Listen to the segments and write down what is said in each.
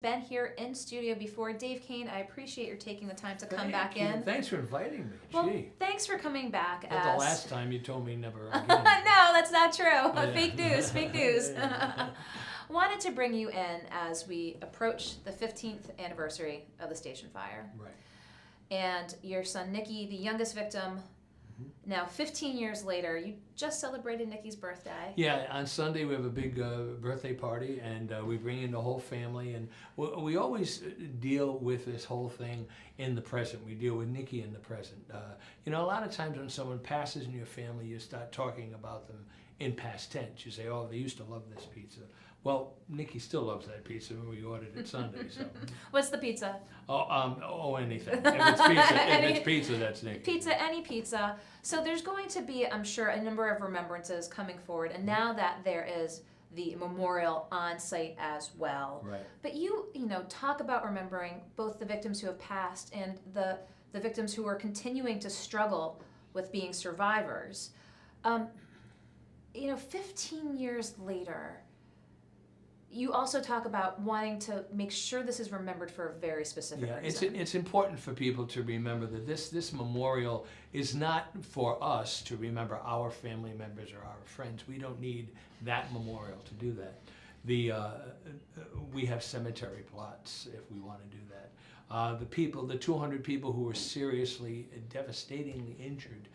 been here in studio before. Dave Kane, I appreciate your taking the time to come back in. Thanks for inviting me. Well, thanks for coming back. But the last time you told me never again. No, that's not true. Fake news, fake news. Wanted to bring you in as we approach the 15th anniversary of the station fire. Right. And your son Nicky, the youngest victim, now 15 years later, you just celebrated Nicky's birthday. Yeah, on Sunday we have a big birthday party, and we bring in the whole family, and we always deal with this whole thing in the present. We deal with Nicky in the present. A lot of times when someone passes in your family, you start talking about them in past tense. You say, oh, they used to love this pizza. Well, Nicky still loves that pizza. We ordered it Sunday. So. What's the pizza? Anything. If it's pizza, if it's pizza, that's Nicky. Pizza, any pizza. So there's going to be, I'm sure, a number of remembrances coming forward. And now that there is the memorial on site as well. Right. But you talk about remembering both the victims who have passed and the victims who are continuing to struggle with being survivors. 15 years later, you also talk about wanting to make sure this is remembered for a very specific reason. It's important for people to remember that this memorial is not for us to remember our family members or our friends. We don't need that memorial to do that. We have cemetery plots if we want to do that. The 200 people who were seriously, devastatingly injured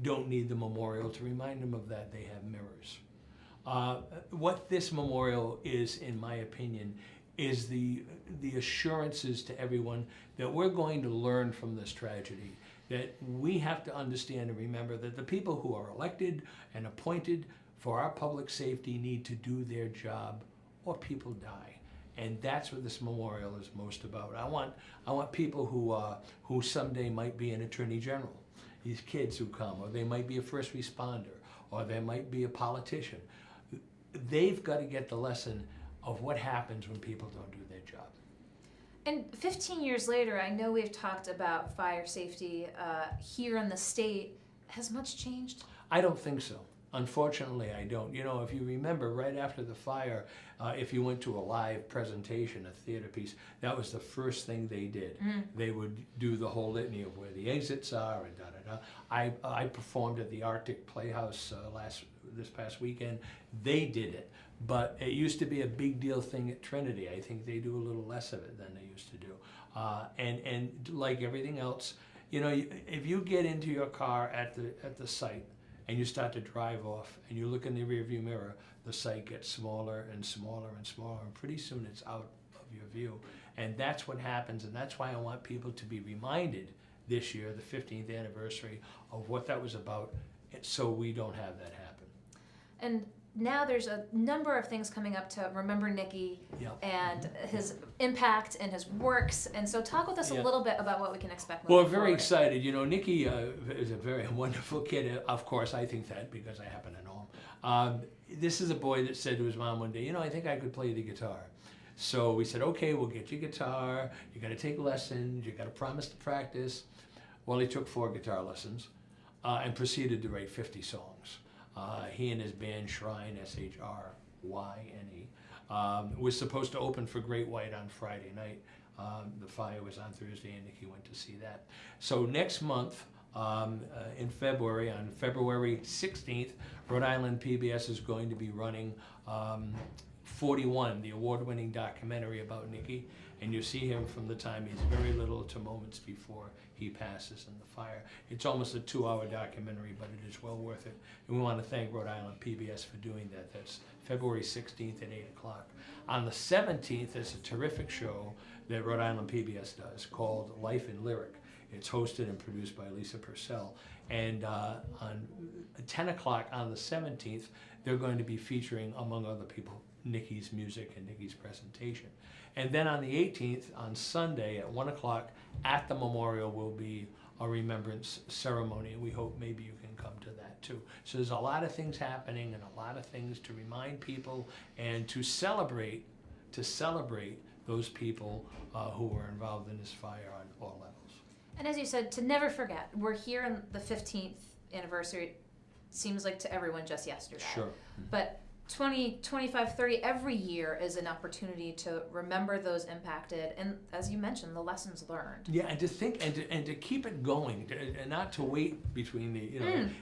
don't need the memorial to remind them of that. They have mirrors. What this memorial is, in my opinion, is the assurances to everyone that we're going to learn from this tragedy, that we have to understand and remember that the people who are elected and appointed for our public safety need to do their job or people die. And that's what this memorial is most about. I want people who someday might be an attorney general, these kids who come, or they might be a first responder, or they might be a politician. They've got to get the lesson of what happens when people don't do their job. And 15 years later, I know we've talked about fire safety here in the state. Has much changed? I don't think so. Unfortunately, I don't. If you remember, right after the fire, if you went to a live presentation, a theater piece, that was the first thing they did. They would do the whole litany of where the exits are and da-da-da. I performed at the Arctic Playhouse this past weekend. They did it, but it used to be a big deal thing at Trinity. I think they do a little less of it than they used to do. And like everything else, if you get into your car at the site and you start to drive off and you look in the rearview mirror, the site gets smaller and smaller and smaller, and pretty soon it's out of your view. And that's what happens, and that's why I want people to be reminded this year, the 15th anniversary, of what that was about, so we don't have that happen. And now there's a number of things coming up to remember Nicky and his impact and his works. And so talk with us a little bit about what we can expect moving Well, very forward. excited. Nicky is a very wonderful kid. Of course, I think that because I happen to know him. This is a boy that said to his mom one day, I think I could play the guitar. So we said, okay, we'll get you a guitar. You got to take lessons. You got to promise to practice. Well, he took 4 guitar lessons and proceeded to write 50 songs. He and his band Shrine, S-H-R-Y-N-E, was supposed to open for Great White on Friday night. The fire was on Thursday, and Nicky went to see that. So next month, in February, on February 16th, Rhode Island PBS is going to be running 41, the award-winning documentary about Nicky, and you see him from the time he's very little to moments before he passes in the fire. It's almost a 2-hour documentary, but it is well worth it. And we want to thank Rhode Island PBS for doing that. That's February 16th at 8 o'clock. On the 17th, there's a terrific show that Rhode Island PBS does called Life in Lyric. It's hosted and produced by Lisa Purcell. And on 10 o'clock on the 17th, they're going to be featuring, among other people, Nicky's music and Nicky's presentation. And then on the 18th, on Sunday at 1 o'clock at the memorial will be a remembrance ceremony. And we hope maybe you can come to that too. So there's a lot of things happening and a lot of things to remind people and to celebrate those people who were involved in this fire on all levels. And as you said, to never forget, we're here on the 15th anniversary. It seems like to everyone just yesterday. Sure. But 20, 25, 30, every year is an opportunity to remember those impacted, and as you mentioned, the lessons learned. Yeah, and to think and to keep it going, and not to wait between the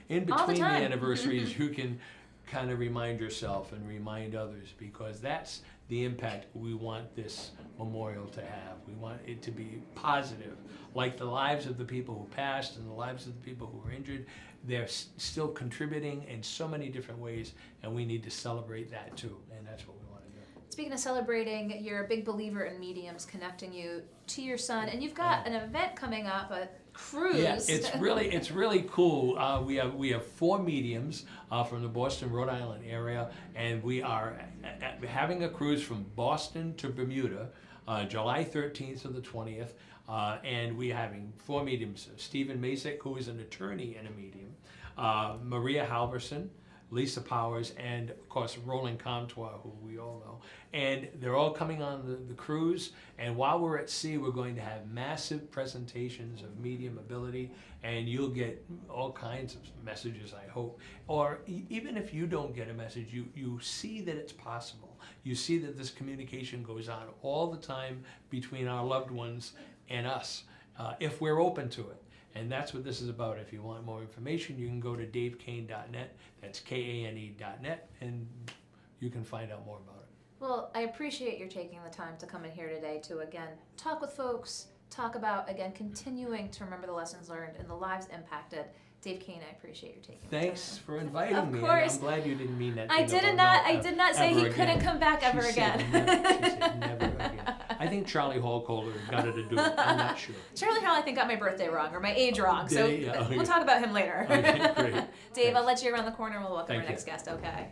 in all the between the time. anniversaries. You can kind of remind yourself and remind others, because that's the impact we want this memorial to have. We want it to be positive, like the lives of the people who passed and the lives of the people who were injured. They're still contributing in so many different ways, and we need to celebrate that too, and that's what we want to do. Speaking of celebrating, you're a big believer in mediums connecting you to your son, and you've got an event coming up, a cruise. Yeah, it's really cool. We have 4 mediums from the Boston, Rhode Island area, and we are having a cruise from Boston to Bermuda, July 13th to the 20th. And we're having 4 mediums: Stephen Masick, who is an attorney and a medium, Maria Halverson, Lisa Powers, and of course Roland Comtois, who we all know. And they're all coming on the cruise, and while we're at sea, we're going to have massive presentations of medium ability, and you'll get all kinds of messages, I hope. Or even if you don't get a message, you see that it's possible. You see that this communication goes on all the time between our loved ones and us, if we're open to it. And that's what this is about. If you want more information, you can go to davekane.net. That's KANE.net, and you can find out more about it. Well, I appreciate your taking the time to come in here today to, again, talk with folks, talk about, again, continuing to remember the lessons learned and the lives impacted. Dave Kane, I appreciate your taking the time. Thanks for inviting Of me. course. And I'm glad you didn't mean that. I did not say he couldn't come back ever She again. said never again. I think Charlie Hallcolder got it to do it. I'm not sure. Charlie Hall, I think, got my birthday wrong, or my age wrong, so Did he? Yeah, we'll talk about him later. Okay, great. Dave, I'll Thanks. let you around the corner and we'll welcome Thank our you. next guest, okay?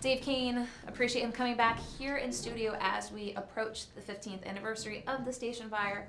Dave Kane, appreciate him coming back here in studio as we approach the 15th anniversary of the station fire.